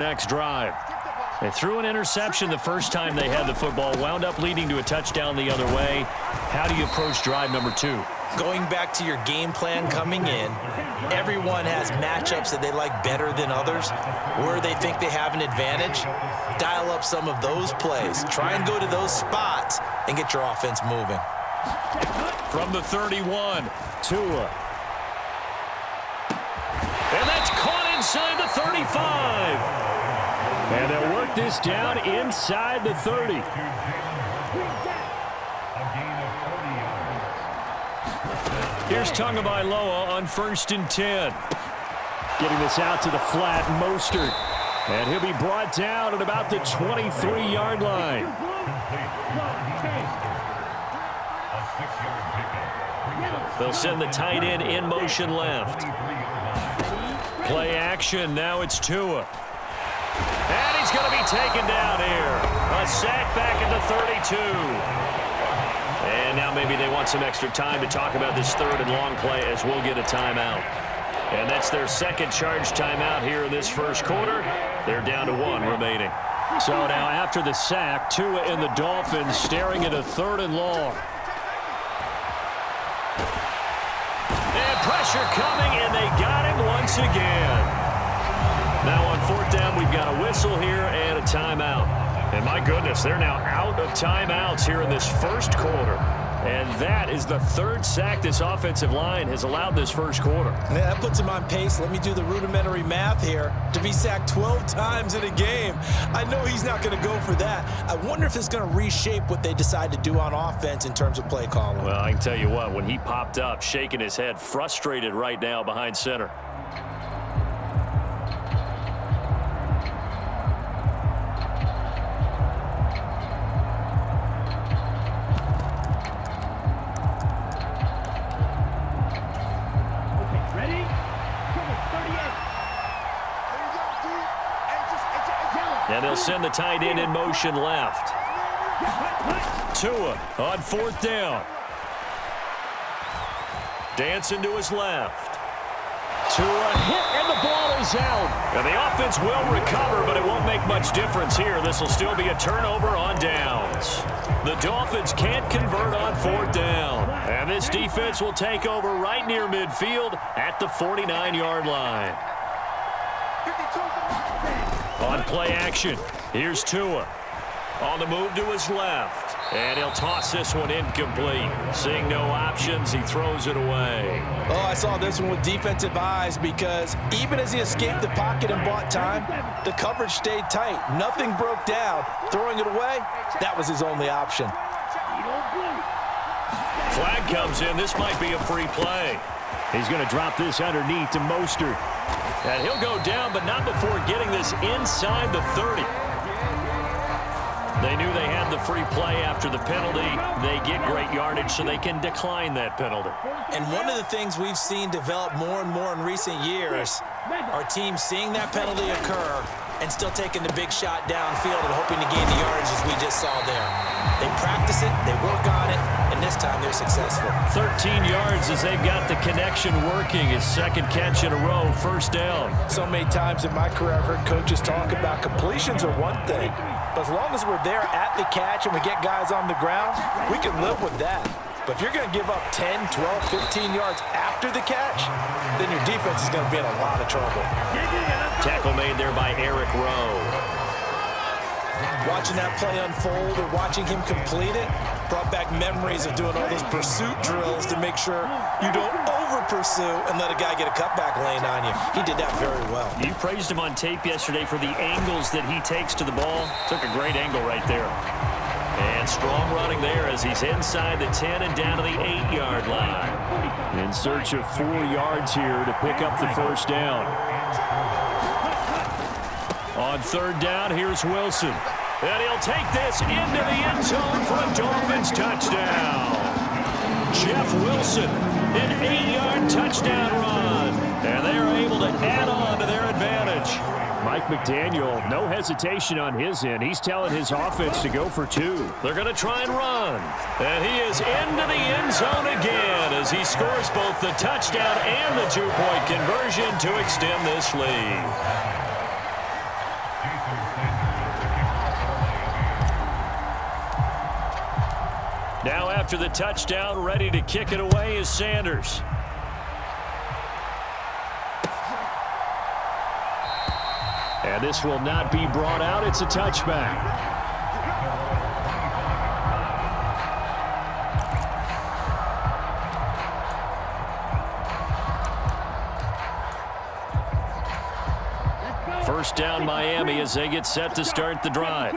Next drive. They threw an interception the first time they had the football, wound up leading to a touchdown the other way. How do you approach drive number 2? Going back to your game plan coming in, everyone has matchups that they like better than others, where they think they have an advantage. Dial up some of those plays. Try and go to those spots and get your offense moving. From the 31, Tua. And that's caught inside the 35. And they'll work this down inside the 30. Here's Tagovailoa on 1st and 10. Getting this out to the flat, Mostert. And he'll be brought down at about the 23-yard line. They'll send the tight end in motion left. Play action, now it's Tua. And he's going to be taken down here. A sack back at the 32. And now maybe they want some extra time to talk about this 3rd and long play as we'll get a timeout. And that's their second charge timeout here in this first quarter. They're down to 1 remaining. So now after the sack, Tua and the Dolphins staring at a 3rd and long. And pressure coming, and they got him once again. Now on 4th down, we've got a whistle here and a timeout. And my goodness, they're now out of timeouts here in this first quarter. And that is the 3rd sack this offensive line has allowed this first quarter. Yeah, that puts him on pace. Let me do the rudimentary math here. To be sacked 12 times in a game, I know he's not going to go for that. I wonder if it's going to reshape what they decide to do on offense in terms of play calling. Well, I can tell you what, when he popped up, shaking his head, frustrated right now behind center. And they'll send the tight end in motion left. Tua on 4th down. Dancing to his left. Tua hit, and the ball is out. And the offense will recover, but it won't make much difference here. This will still be a turnover on downs. The Dolphins can't convert on 4th down. And this defense will take over right near midfield at the 49-yard line. On play action, here's Tua. On the move to his left. And he'll toss this one incomplete. Seeing no options, he throws it away. Oh, I saw this one with defensive eyes because even as he escaped the pocket and bought time, the coverage stayed tight. Nothing broke down. Throwing it away, that was his only option. Flag comes in. This might be a free play. He's going to drop this underneath to Mostert. And he'll go down, but not before getting this inside the 30. They knew they had the free play after the penalty. They get great yardage, so they can decline that penalty. And one of the things we've seen develop more and more in recent years are teams seeing that penalty occur and still taking the big shot downfield and hoping to gain the yardage as we just saw there. They practice it, they work on it, and this time they're successful. 13 yards as they've got the connection working. His 2nd catch in a row, 1st down. So many times in my career I've heard coaches talk about completions are one thing, but as long as we're there at the catch and we get guys on the ground, we can live with that. But if you're going to give up 10, 12, 15 yards after the catch, then your defense is going to be in a lot of trouble. Tackle made there by Eric Rowe. Watching that play unfold or watching him complete it brought back memories of doing all those pursuit drills to make sure you don't over-pursue and let a guy get a cutback lane on you. He did that very well. You praised him on tape yesterday for the angles that he takes to the ball. Took a great angle right there. And strong running there as he's inside the 10 and down to the 8-yard line. In search of 4 yards here to pick up the 1st down. On 3rd down, here's Wilson. And he'll take this into the end zone for a Dolphins touchdown. Jeff Wilson, an 8-yard touchdown run. And they are able to add on to their advantage. Mike McDaniel, no hesitation on his end. He's telling his offense to go for 2. They're going to try and run. And he is into the end zone again as he scores both the touchdown and the 2-point conversion to extend this lead. Now after the touchdown, ready to kick it away is Sanders. And this will not be brought out. It's a touchback. First down Miami as they get set to start the drive.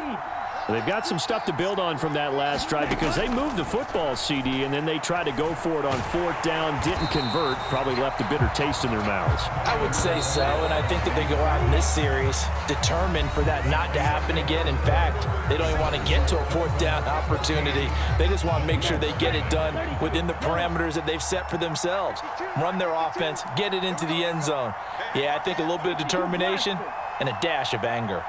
They've got some stuff to build on from that last drive because they moved the football, CD, and then they tried to go for it on fourth down, didn't convert, probably left a bitter taste in their mouths. I would say so, and I think that they go out in this series determined for that not to happen again. In fact, they don't even want to get to a fourth down opportunity. They just want to make sure they get it done within the parameters that they've set for themselves. Run their offense, get it into the end zone. Yeah, I think a little bit of determination and a dash of anger.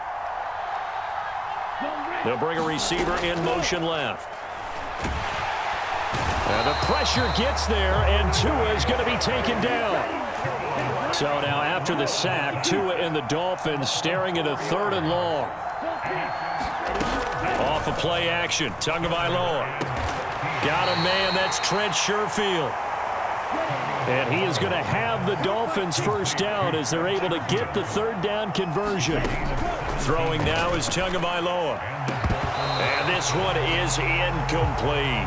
They'll bring a receiver in motion left. And the pressure gets there, and Tua is going to be taken down. So now after the sack, Tua and the Dolphins staring at a 3rd and long. Off of play action, Tagovailoa. Got a man, that's Trent Sherfield. And he is going to have the Dolphins first down as they're able to get the 3rd down conversion. Throwing now is Tagovailoa. And this one is incomplete.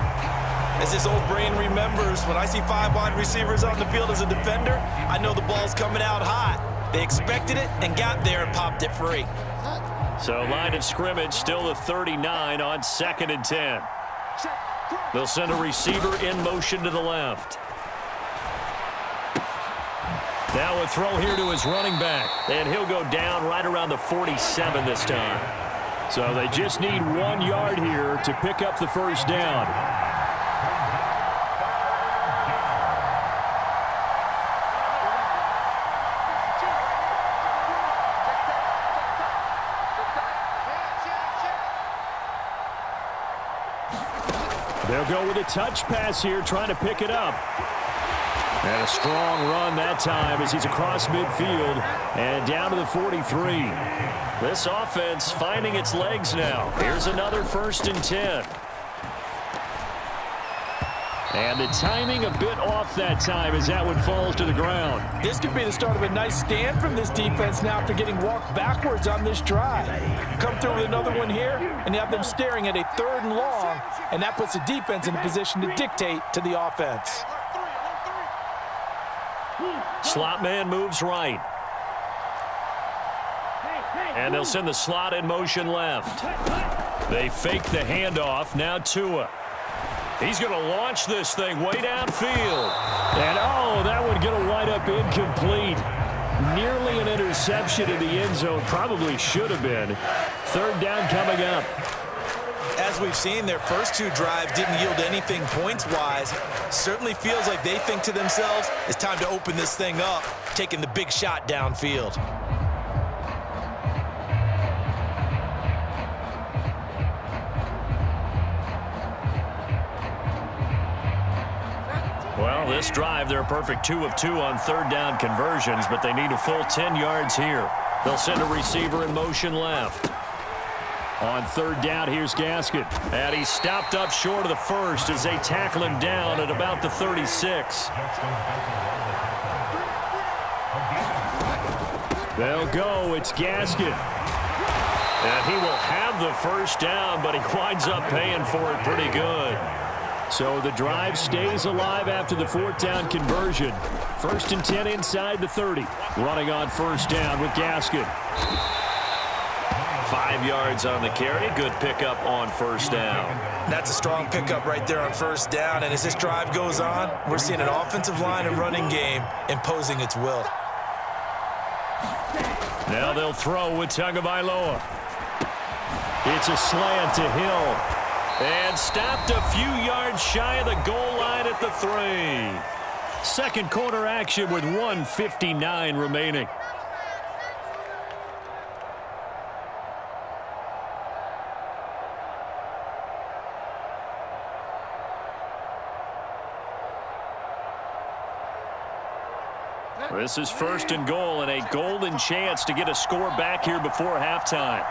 As this old brain remembers, when I see 5 wide receivers on the field as a defender, I know the ball's coming out hot. They expected it and got there and popped it free. So line of scrimmage still the 39 on 2nd and 10. They'll send a receiver in motion to the left. Now a throw here to his running back, and he'll go down right around the 47 this time. So they just need 1 yard here to pick up the first down. They'll go with a touch pass here, trying to pick it up. And a strong run that time as he's across midfield and down to the 43. This offense finding its legs now. Here's another 1st and 10. And the timing a bit off that time as that one falls to the ground. This could be the start of a nice stand from this defense now after getting walked backwards on this drive. Come through with another one here, and you have them staring at a 3rd and long, and that puts the defense in a position to dictate to the offense. Slot man moves right. And they'll send the slot in motion left. They fake the handoff. Now Tua. He's going to launch this thing way downfield. And, oh, that one going to wind up incomplete. Nearly an interception in the end zone. Probably should have been. 3rd down coming up. As we've seen, their first 2 drives didn't yield anything points-wise. Certainly feels like they think to themselves, it's time to open this thing up, taking the big shot downfield. Well, this drive, they're a perfect 2 of 2 on 3rd down conversions, but they need a full 10 yards here. They'll send a receiver in motion left. On 3rd down, here's Gaskin. And he's stopped up short of the 1st as they tackle him down at about the 36. They'll go. It's Gaskin. And he will have the first down, but he winds up paying for it pretty good. So the drive stays alive after the 4th down conversion. 1st and 10 inside the 30. Running on 1st down with Gaskin. 5 yards on the carry. Good pickup on 1st down. That's a strong pickup right there on 1st down. And as this drive goes on, we're seeing an offensive line and running game imposing its will. Now they'll throw with Tagovailoa. It's a slant to Hill. And stopped a few yards shy of the goal line at the 3. Second quarter action with 1:59 remaining. This is 1st and goal and a golden chance to get a score back here before halftime.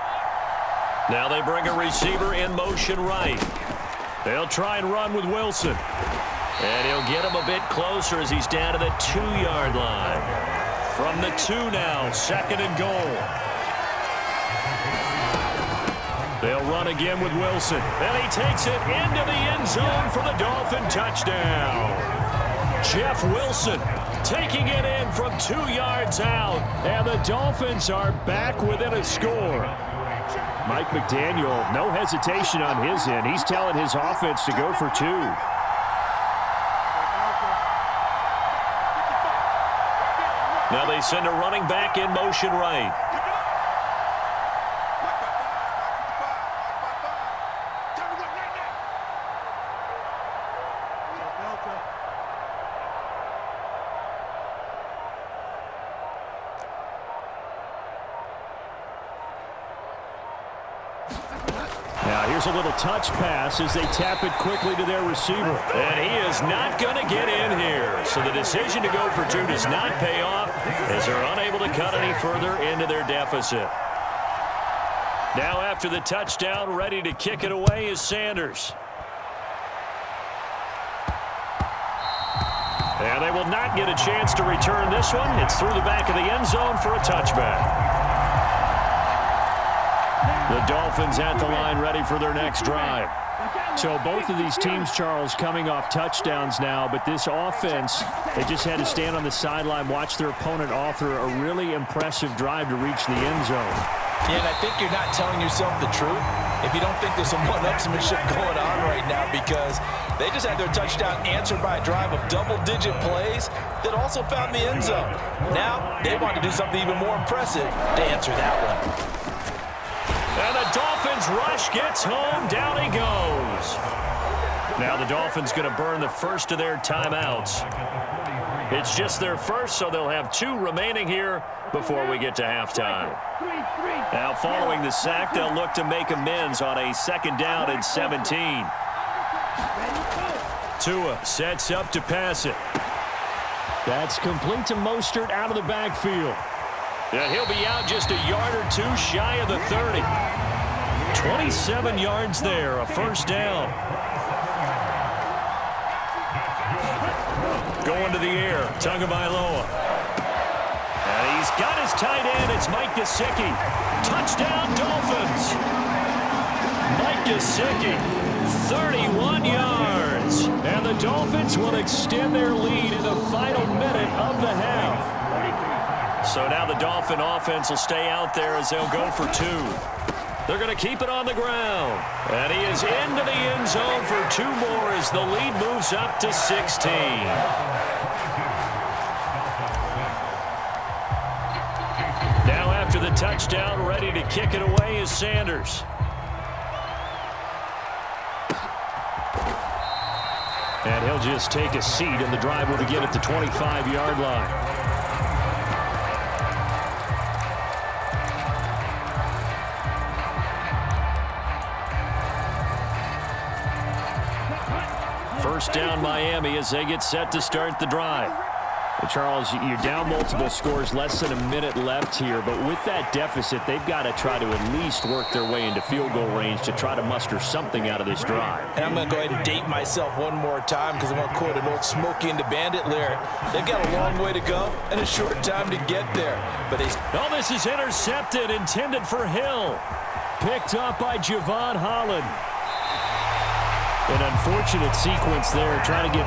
Now they bring a receiver in motion right. They'll try and run with Wilson. And he'll get him a bit closer as he's down to the 2-yard line. From the 2 now, 2nd and goal. They'll run again with Wilson. And he takes it into the end zone for the Dolphin touchdown. Jeff Wilson taking it in from 2 yards out. And the Dolphins are back within a score. Mike McDaniel, no hesitation on his end. He's telling his offense to go for 2. Now they send a running back in motion right. Now here's a little touch pass as they tap it quickly to their receiver. And he is not going to get in here. So the decision to go for 2 does not pay off as they're unable to cut any further into their deficit. Now after the touchdown, ready to kick it away is Sanders. And they will not get a chance to return this one. It's through the back of the end zone for a touchback. The Dolphins at the line ready for their next drive. So both of these teams, Charles, coming off touchdowns now, but this offense, they just had to stand on the sideline, watch their opponent author a really impressive drive to reach the end zone. Yeah, and I think you're not telling yourself the truth if you don't think there's some one-upsmanship going on right now, because they just had their touchdown answered by a drive of double-digit plays that also found the end zone. Now they want to do something even more impressive to answer that one. And the Dolphins rush gets home. Down he goes. Now the Dolphins going to burn the first of their timeouts. It's just their first, so they'll have 2 remaining here before we get to halftime. Now following the sack, they'll look to make amends on a 2nd down and 17. Tua sets up to pass it. That's complete to Mostert out of the backfield. And he'll be out just a yard or 2 shy of the 30. 27 yards there, a 1st down. Going to the air, Tagovailoa. And he's got his tight end, it's Mike Gesicki. Touchdown, Dolphins. Mike Gesicki, 31 yards. And the Dolphins will extend their lead in the final minute of the half. So now the Dolphin offense will stay out there as they'll go for 2. They're going to keep it on the ground. And he is into the end zone for 2 more as the lead moves up to 16. Now after the touchdown, ready to kick it away is Sanders. And he'll just take a seat, and the drive will begin at the 25-yard line. First down Miami as they get set to start the drive. Well, Charles, you're down multiple scores, less than a minute left here, but with that deficit, they've got to try to at least work their way into field goal range to try to muster something out of this drive. And I'm going to go ahead and date myself one more time because I'm going to quote an old Smokey and the Bandit lyric. They've got a long way to go and a short time to get there. But oh, this is intercepted, intended for Hill. Picked up by Javon Holland. An unfortunate sequence there, trying to get